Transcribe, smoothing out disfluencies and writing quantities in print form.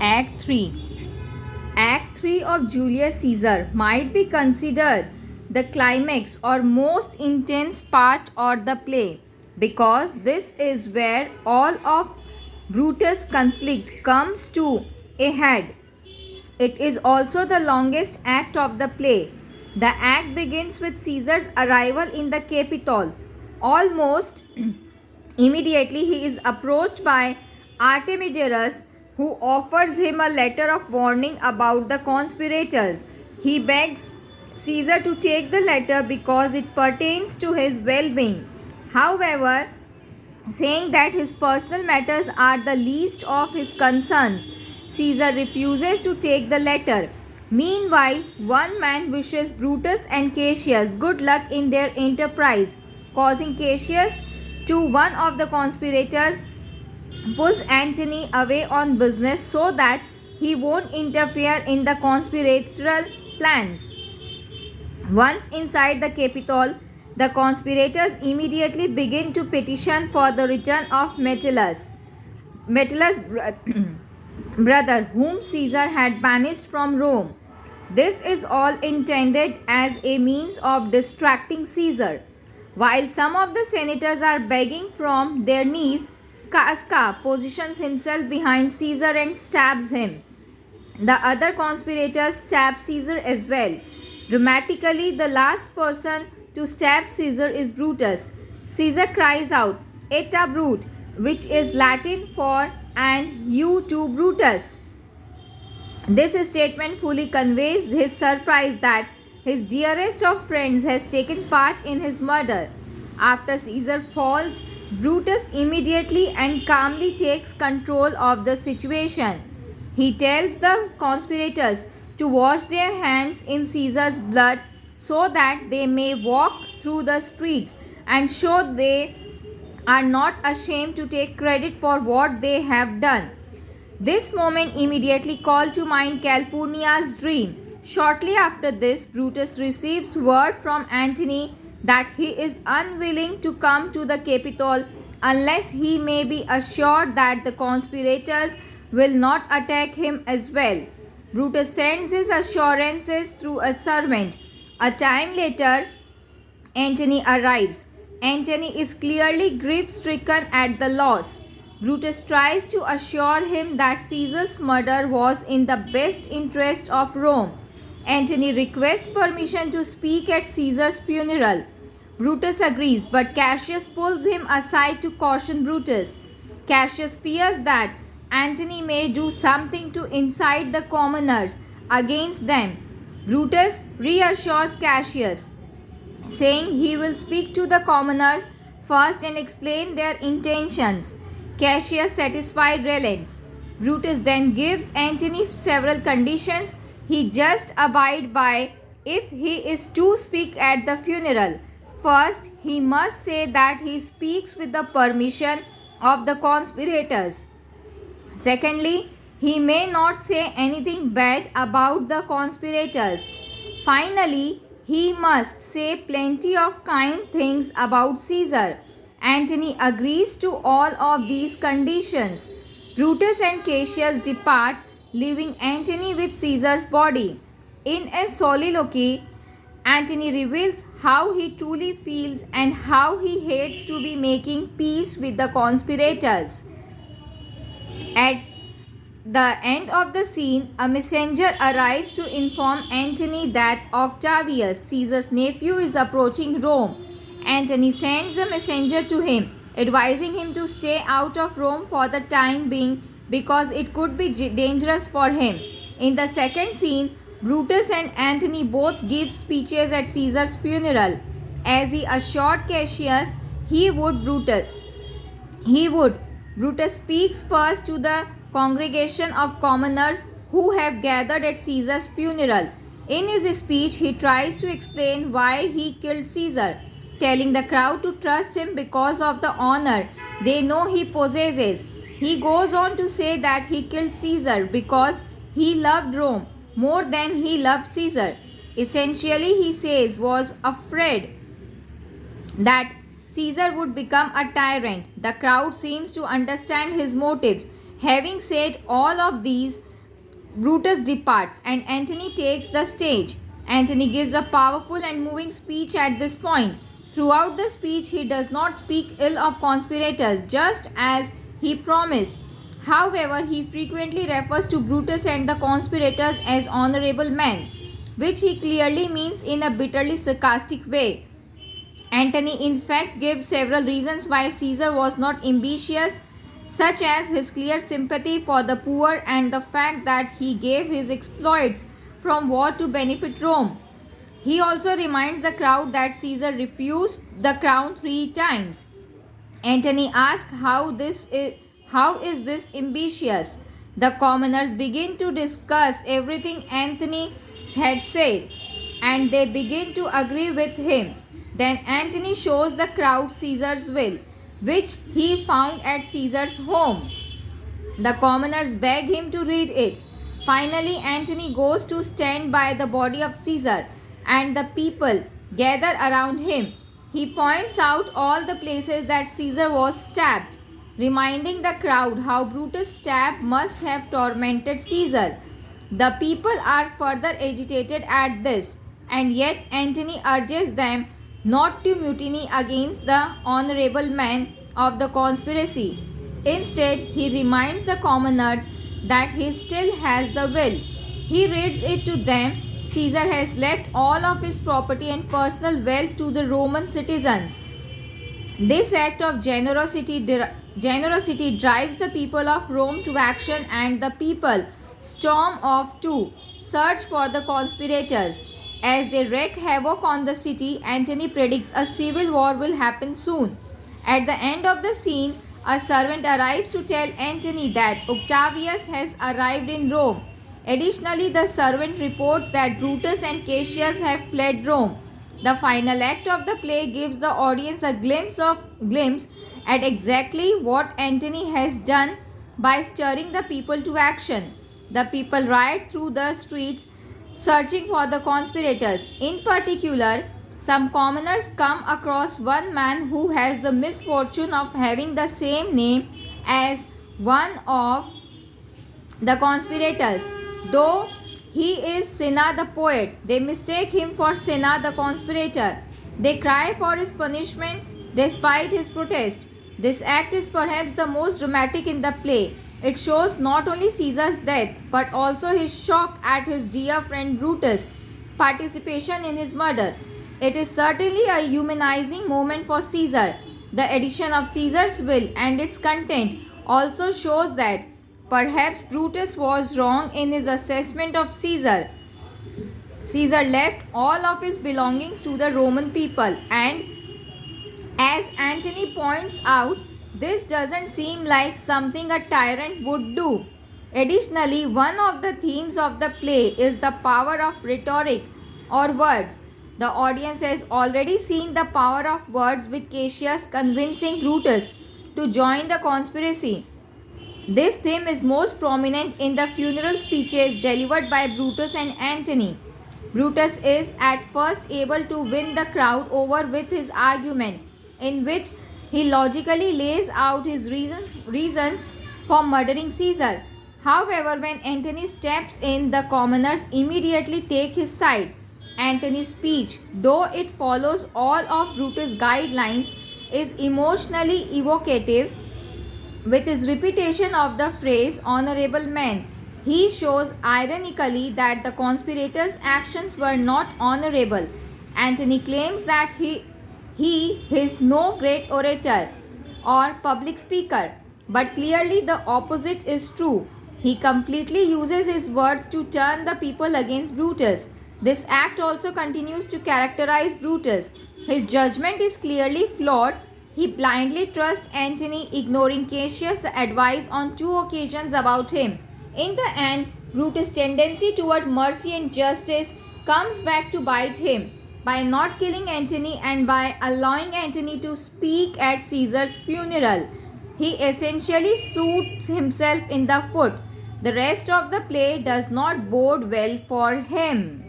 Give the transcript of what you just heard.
Act 3. Act 3 of Julius Caesar might be considered the climax or most intense part of the play because this is where all of Brutus' conflict comes to a head. It is also the longest act of the play. The act begins with Caesar's arrival in the Capitol. Almost immediately, he is approached by Artemidorus, who offers him a letter of warning about the conspirators. He begs Caesar to take the letter because it pertains to his well being. However, saying that his personal matters are the least of his concerns, Caesar refuses to take the letter. Meanwhile, one man wishes Brutus and Cassius good luck in their enterprise, causing Cassius to one of the conspirators pulls Antony away on business so that he won't interfere in the conspiratorial plans. Once inside the Capitol, the conspirators immediately begin to petition for the return of Metellus' brother, whom Caesar had banished from Rome. This is all intended as a means of distracting Caesar. While some of the senators are begging from their knees, Casca positions himself behind Caesar and stabs him. The other conspirators stab Caesar as well. Dramatically, the last person to stab Caesar is Brutus. Caesar cries out, "Eta Brute," which is Latin for "and you too, Brutus." This statement fully conveys his surprise that his dearest of friends has taken part in his murder. After Caesar falls, Brutus immediately and calmly takes control of the situation. He tells the conspirators to wash their hands in Caesar's blood so that they may walk through the streets and show they are not ashamed to take credit for what they have done. This moment immediately called to mind Calpurnia's dream. Shortly after this, Brutus receives word from Antony that he is unwilling to come to the Capitol unless he may be assured that the conspirators will not attack him as well. Brutus sends his assurances through a servant. A time later, Antony arrives. Antony is clearly grief-stricken at the loss. Brutus tries to assure him that Caesar's murder was in the best interest of Rome. Antony requests permission to speak at Caesar's funeral. Brutus agrees, but Cassius pulls him aside to caution Brutus. Cassius fears that Antony may do something to incite the commoners against them. Brutus reassures Cassius, saying he will speak to the commoners first and explain their intentions. Cassius, satisfied, relents. Brutus then gives Antony several conditions he just abide by if he is to speak at the funeral. First, he must say that he speaks with the permission of the conspirators. Secondly, he may not say anything bad about the conspirators. Finally, he must say plenty of kind things about Caesar. Antony agrees to all of these conditions. Brutus and Cassius depart, leaving Antony with Caesar's body. In a soliloquy, Antony reveals how he truly feels and how he hates to be making peace with the conspirators. At the end of the scene, a messenger arrives to inform Antony that Octavius, Caesar's nephew, is approaching Rome. Antony sends a messenger to him, advising him to stay out of Rome for the time being because it could be dangerous for him. In the second scene, Brutus and Antony both give speeches at Caesar's funeral. As he assured Cassius Brutus speaks first to the congregation of commoners who have gathered at Caesar's funeral. In his speech, he tries to explain why he killed Caesar, telling the crowd to trust him because of the honor they know he possesses. He goes on to say that he killed Caesar because he loved Rome more than he loved Caesar. Essentially, he says, was afraid that Caesar would become a tyrant. The crowd seems to understand his motives. Having said all of these, Brutus departs and Antony takes the stage. Antony gives a powerful and moving speech at this point. Throughout the speech, he does not speak ill of conspirators, just as he promised. However, he frequently refers to Brutus and the conspirators as honorable men, which he clearly means in a bitterly sarcastic way. Antony, in fact, gives several reasons why Caesar was not ambitious, such as his clear sympathy for the poor and the fact that he gave his exploits from war to benefit Rome. He also reminds the crowd that Caesar refused the crown 3 times. Antony asks how is this ambitious? The commoners begin to discuss everything Antony had said, and they begin to agree with him. Then Antony shows the crowd Caesar's will, which he found at Caesar's home. The commoners beg him to read it. Finally, Antony goes to stand by the body of Caesar, and the people gather around him. He points out all the places that Caesar was stabbed, reminding the crowd how Brutus' stab must have tormented Caesar. The people are further agitated at this, and yet Antony urges them not to mutiny against the honorable men of the conspiracy. Instead, he reminds the commoners that he still has the will. He reads it to them. Caesar has left all of his property and personal wealth to the Roman citizens. This act of generosity drives the people of Rome to action, and the people storm off to search for the conspirators. As they wreak havoc on the city, Antony predicts a civil war will happen soon. At the end of the scene, a servant arrives to tell Antony that Octavius has arrived in Rome. Additionally, the servant reports that Brutus and Cassius have fled Rome. The final act of the play gives the audience a glimpse at exactly what Antony has done by stirring the people to action. The people riot through the streets searching for the conspirators. In particular, some commoners come across one man who has the misfortune of having the same name as one of the conspirators. Though he is Cinna the poet, they mistake him for Cinna the conspirator. They cry for his punishment despite his protest. This act is perhaps the most dramatic in the play. It shows not only Caesar's death but also his shock at his dear friend Brutus' participation in his murder. It is certainly a humanizing moment for Caesar. The addition of Caesar's will and its content also shows that perhaps Brutus was wrong in his assessment of Caesar. Caesar left all of his belongings to the Roman people, and as Antony points out, this doesn't seem like something a tyrant would do. Additionally, one of the themes of the play is the power of rhetoric or words. The audience has already seen the power of words with Cassius convincing Brutus to join the conspiracy. This theme is most prominent in the funeral speeches delivered by Brutus and Antony. Brutus is at first able to win the crowd over with his argument, in which he logically lays out his reasons for murdering Caesar. However, when Antony steps in, the commoners immediately take his side. Antony's speech, though it follows all of Brutus' guidelines, is emotionally evocative. With his repetition of the phrase honorable men, he shows ironically that the conspirators' actions were not honorable. Antony claims that he is no great orator or public speaker, but clearly the opposite is true. He completely uses his words to turn the people against Brutus. This act also continues to characterize Brutus. His judgment is clearly flawed. He blindly trusts Antony, ignoring Cassius' advice on 2 occasions about him. In the end, Brutus' tendency toward mercy and justice comes back to bite him. By not killing Antony and by allowing Antony to speak at Caesar's funeral, he essentially shoots himself in the foot. The rest of the play does not bode well for him.